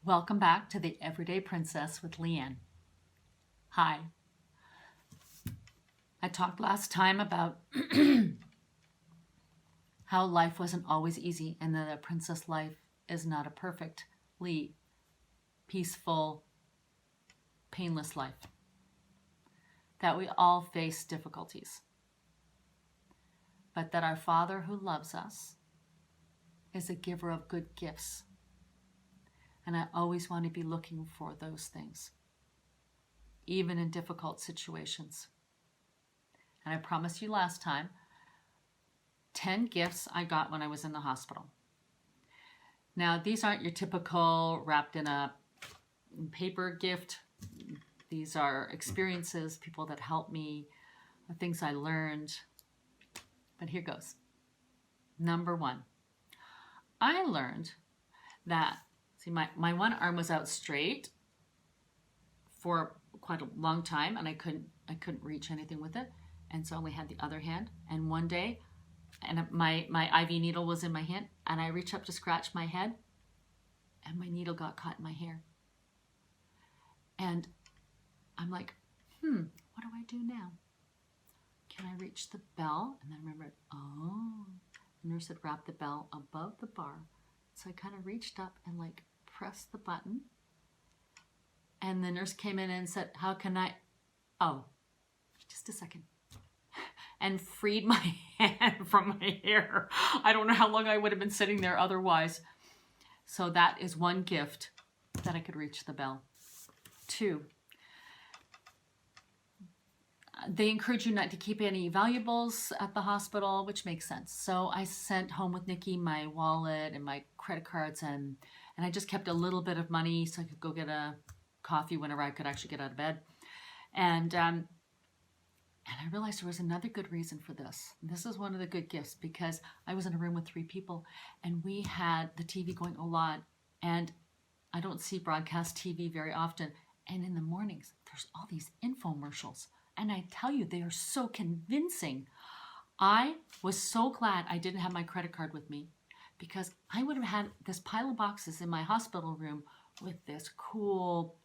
Welcome back to the Everyday Princess with Leanne. Hi. I talked last time about how life wasn't always easy and that a princess life is not a perfectly peaceful, painless life. That we all face difficulties. But that our Father who loves us is a giver of good gifts. And I always want to be looking for those things, even in difficult situations. And I promised you last time 10 gifts I got when I was in the hospital. Now, these aren't your typical wrapped in a paper gift. These are experiences, people that helped me, things I learned. But here goes. Number one, I learned that, see, my one arm was out straight for quite a long time, and I couldn't reach anything with it. And so I only had the other hand. And one day, and my IV needle was in my hand, and I reached up to scratch my head, and my needle got caught in my hair. And I'm like, what do I do now? Can I reach the bell? And then I remembered, the nurse had wrapped the bell above the bar. So I kind of reached up and like pressed the button. And the nurse came in and said, how can I, just a second. And freed my hand from my hair. I don't know how long I would have been sitting there otherwise. So that is one gift, that I could reach the bell. 2, they encourage you not to keep any valuables at the hospital, which makes sense. So I sent home with Nikki my wallet and my credit cards, and I just kept a little bit of money so I could go get a coffee whenever I could actually get out of bed. And I realized there was another good reason for this. This is one of the good gifts, because I was in a room with 3 people and we had the TV going a lot, and I don't see broadcast TV very often. And in the mornings, there's all these infomercials. And I tell you, they are so convincing. I was so glad I didn't have my credit card with me, because I would have had this pile of boxes in my hospital room with this cool,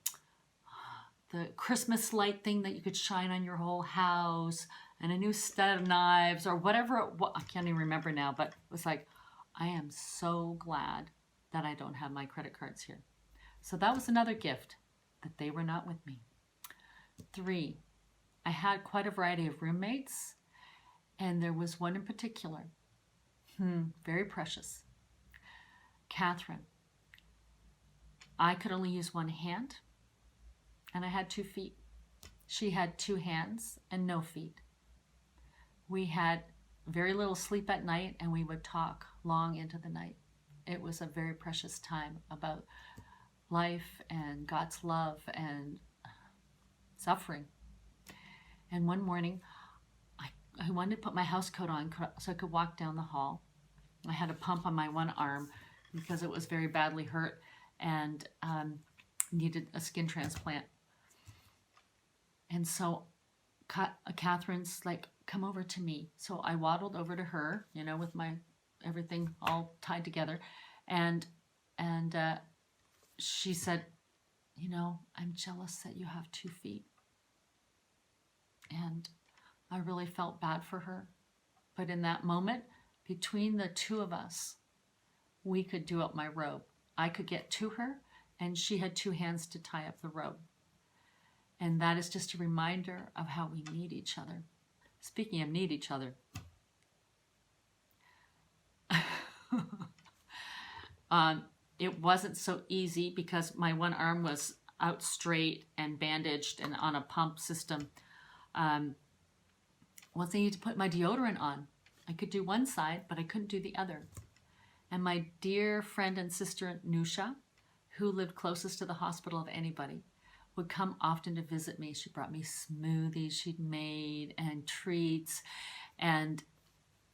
the Christmas light thing that you could shine on your whole house, and a new set of knives or whatever it was. I can't even remember now, but it was like, I am so glad that I don't have my credit cards here. So that was another gift, that they were not with me. 3, I had quite a variety of roommates, and there was one in particular, very precious, Catherine. I could only use one hand, and I had 2 feet. She had 2 hands and no feet. We had very little sleep at night, and we would talk long into the night. It was a very precious time about life and God's love and suffering. And one morning, I wanted to put my house coat on so I could walk down the hall. I had a pump on my one arm because it was very badly hurt and needed a skin transplant. And so Catherine's like, come over to me. So I waddled over to her, with my everything all tied together. And she said, I'm jealous that you have 2 feet. And I really felt bad for her. But in that moment, between the 2 of us, we could do up my robe. I could get to her, and she had 2 hands to tie up the robe. And that is just a reminder of how we need each other. Speaking of need each other, it wasn't so easy because my one arm was out straight and bandaged and on a pump system. Once I needed to put my deodorant on, I could do one side, but I couldn't do the other. And my dear friend and sister, Nusha, who lived closest to the hospital of anybody, would come often to visit me. She brought me smoothies she'd made and treats. And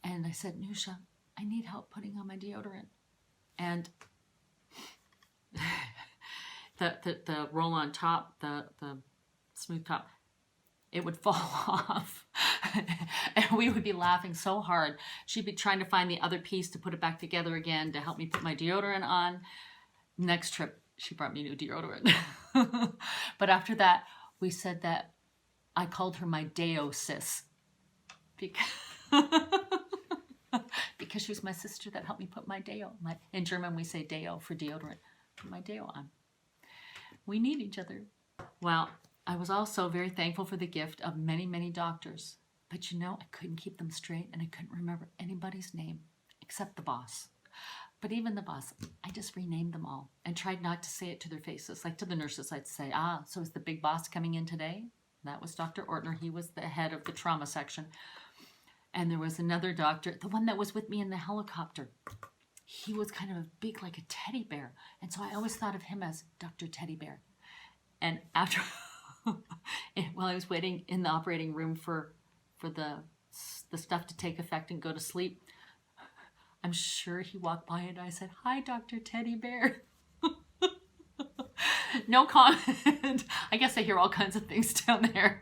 I said, Nusha, I need help putting on my deodorant. And the roll-on top, the smooth top, it would fall off. And we would be laughing so hard. She'd be trying to find the other piece to put it back together again to help me put my deodorant on. Next trip, she brought me new deodorant. But after that, we said that I called her my Deo sis because, because she was my sister that helped me put my Deo. In German, we say Deo for deodorant. Put my Deo on. We need each other. Well, I was also very thankful for the gift of many, many doctors. But you know, I couldn't keep them straight and I couldn't remember anybody's name except the boss. But even the boss, I just renamed them all and tried not to say it to their faces. Like to the nurses, I'd say, so is the big boss coming in today? That was Dr. Ortner. He was the head of the trauma section. And there was another doctor, the one that was with me in the helicopter. He was kind of big like a teddy bear. And so I always thought of him as Dr. Teddy Bear. And after, while I was waiting in the operating room for the stuff to take effect and go to sleep, I'm sure he walked by and I said, "Hi, Dr. Teddy Bear." No comment. I guess I hear all kinds of things down there.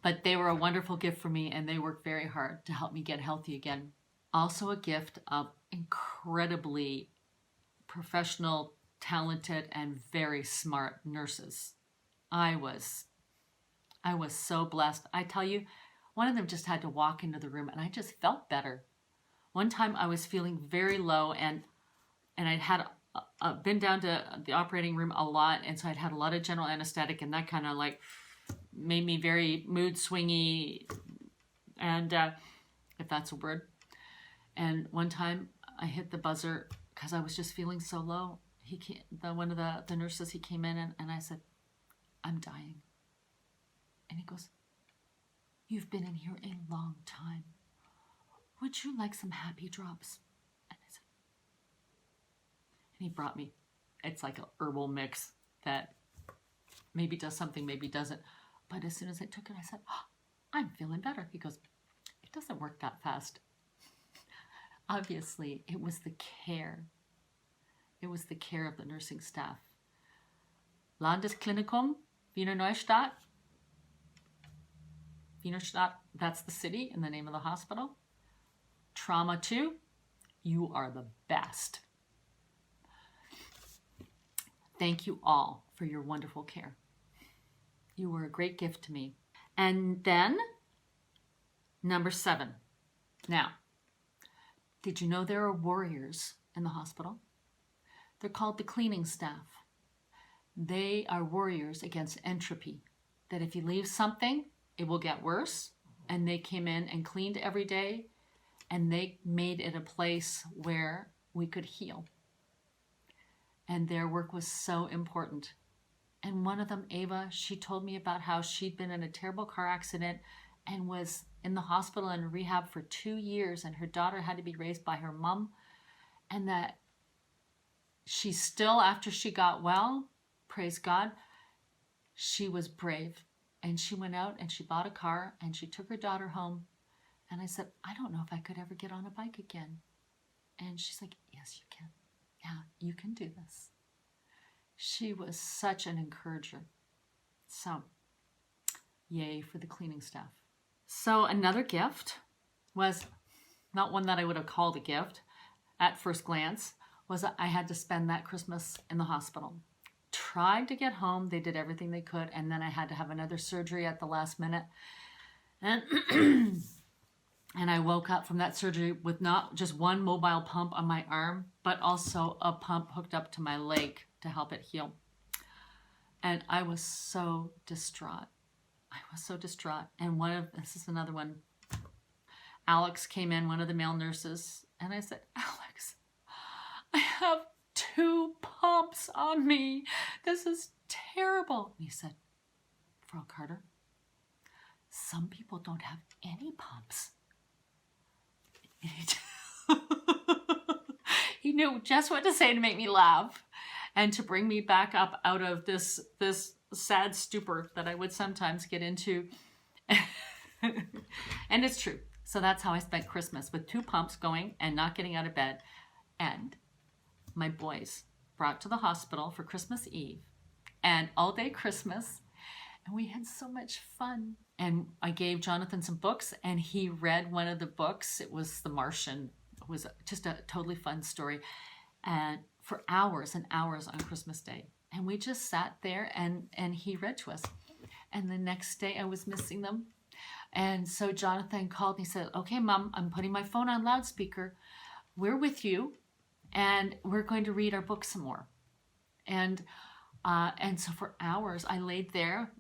But they were a wonderful gift for me and they worked very hard to help me get healthy again. Also a gift of incredibly professional, talented, and very smart nurses. I was so blessed. I tell you, one of them just had to walk into the room and I just felt better. One time I was feeling very low and I'd had been down to the operating room a lot, and so I'd had a lot of general anesthetic, and that kind of like made me very mood swingy, and if that's a word. And one time I hit the buzzer because I was just feeling so low. One of the nurses, he came in and I said, "I'm dying." And he goes, "You've been in here a long time. Would you like some happy drops?" And I said, and he brought me, it's like a herbal mix that maybe does something, maybe doesn't. But as soon as I took it, I said, "I'm feeling better." He goes, "It doesn't work that fast." Obviously, it was the care. It was the care of the nursing staff. Landesklinikum, Wiener Neustadt. Wiener Stadt, that's the city and the name of the hospital. Trauma 2, you are the best. Thank you all for your wonderful care. You were a great gift to me. And then, number 7. Now, did you know there are warriors in the hospital? They're called the cleaning staff. They are warriors against entropy. That if you leave something, it will get worse. And they came in and cleaned every day, and they made it a place where we could heal. And their work was so important. And one of them, Ava, she told me about how she'd been in a terrible car accident and was in the hospital and rehab for 2 years, and her daughter had to be raised by her mom, and that she still, after she got well, praise God, she was brave. And she went out and she bought a car and she took her daughter home. And I said, "I don't know if I could ever get on a bike again." And she's like, "Yes, you can. Yeah, you can do this." She was such an encourager. So, yay for the cleaning staff. So another gift was, not one that I would have called a gift at first glance, was I had to spend that Christmas in the hospital. Tried to get home. They did everything they could. And then I had to have another surgery at the last minute. And, and I woke up from that surgery with not just one mobile pump on my arm, but also a pump hooked up to my leg to help it heal. And I was so distraught. And this is another one. Alex came in, one of the male nurses, and I said, "Alex, I have 2 pumps on me. This is terrible." And he said, "Frau Carter, some people don't have any pumps." He knew just what to say to make me laugh and to bring me back up out of this sad stupor that I would sometimes get into. And it's true. So that's how I spent Christmas, with 2 pumps going and not getting out of bed. And my boys brought to the hospital for Christmas Eve and all day Christmas. And we had so much fun. And I gave Jonathan some books and he read one of the books. It was The Martian. It was just a totally fun story. and for hours and hours on Christmas Day. And we just sat there and he read to us. And the next day I was missing them. And so Jonathan called and he said, okay, Mom, I'm putting my phone on loudspeaker. We're with you and we're going to read our book some more. And so for hours I laid there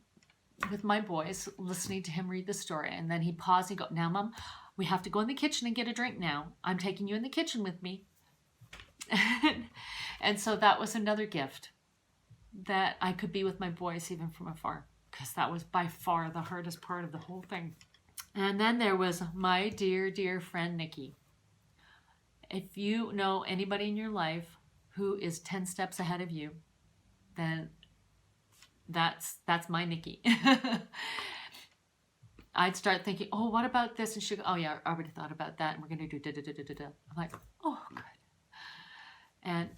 with my boys listening to him read the story. And then he'd pause and go, now, Mom, we have to go in the kitchen and get a drink now. I'm taking you in the kitchen with me. And so that was another gift, that I could be with my boys even from afar, because that was by far the hardest part of the whole thing. And then there was my dear, dear friend, Nikki. If you know anybody in your life who is 10 steps ahead of you, then that's my Nikki. I'd start thinking, oh, what about this? And she'd go, oh yeah, I already thought about that. And we're going to do da-da-da-da-da-da. I'm like, oh, good. And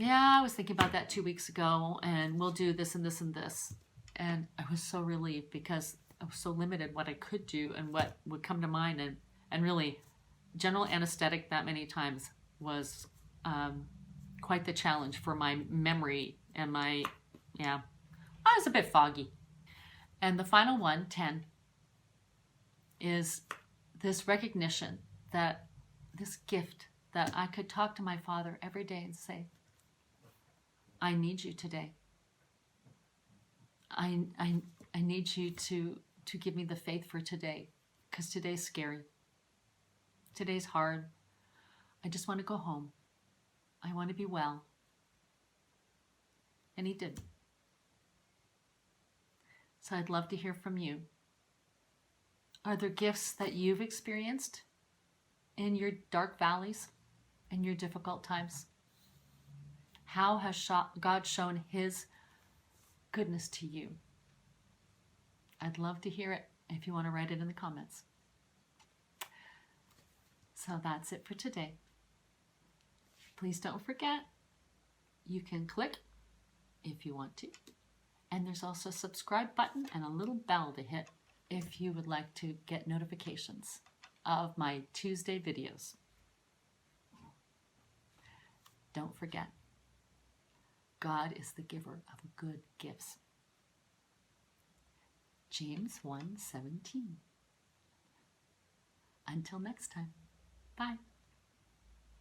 I was thinking about that 2 weeks ago, and we'll do this and this and this. And I was so relieved, because I was so limited what I could do and what would come to mind. And really, general anesthetic that many times was quite the challenge for my memory and I was a bit foggy. And the final one, 10, is this recognition, that this gift that I could talk to my Father every day and say, I need you today. I need you to give me the faith for today, because today's scary. Today's hard. I just want to go home. I want to be well. And he did. So I'd love to hear from you. Are there gifts that you've experienced in your dark valleys, in your difficult times? How has God shown his goodness to you? I'd love to hear it if you want to write it in the comments. So that's it for today. Please don't forget, you can click if you want to. And there's also a subscribe button and a little bell to hit if you would like to get notifications of my Tuesday videos. Don't forget, God is the giver of good gifts. James 1:17. Until next time, bye.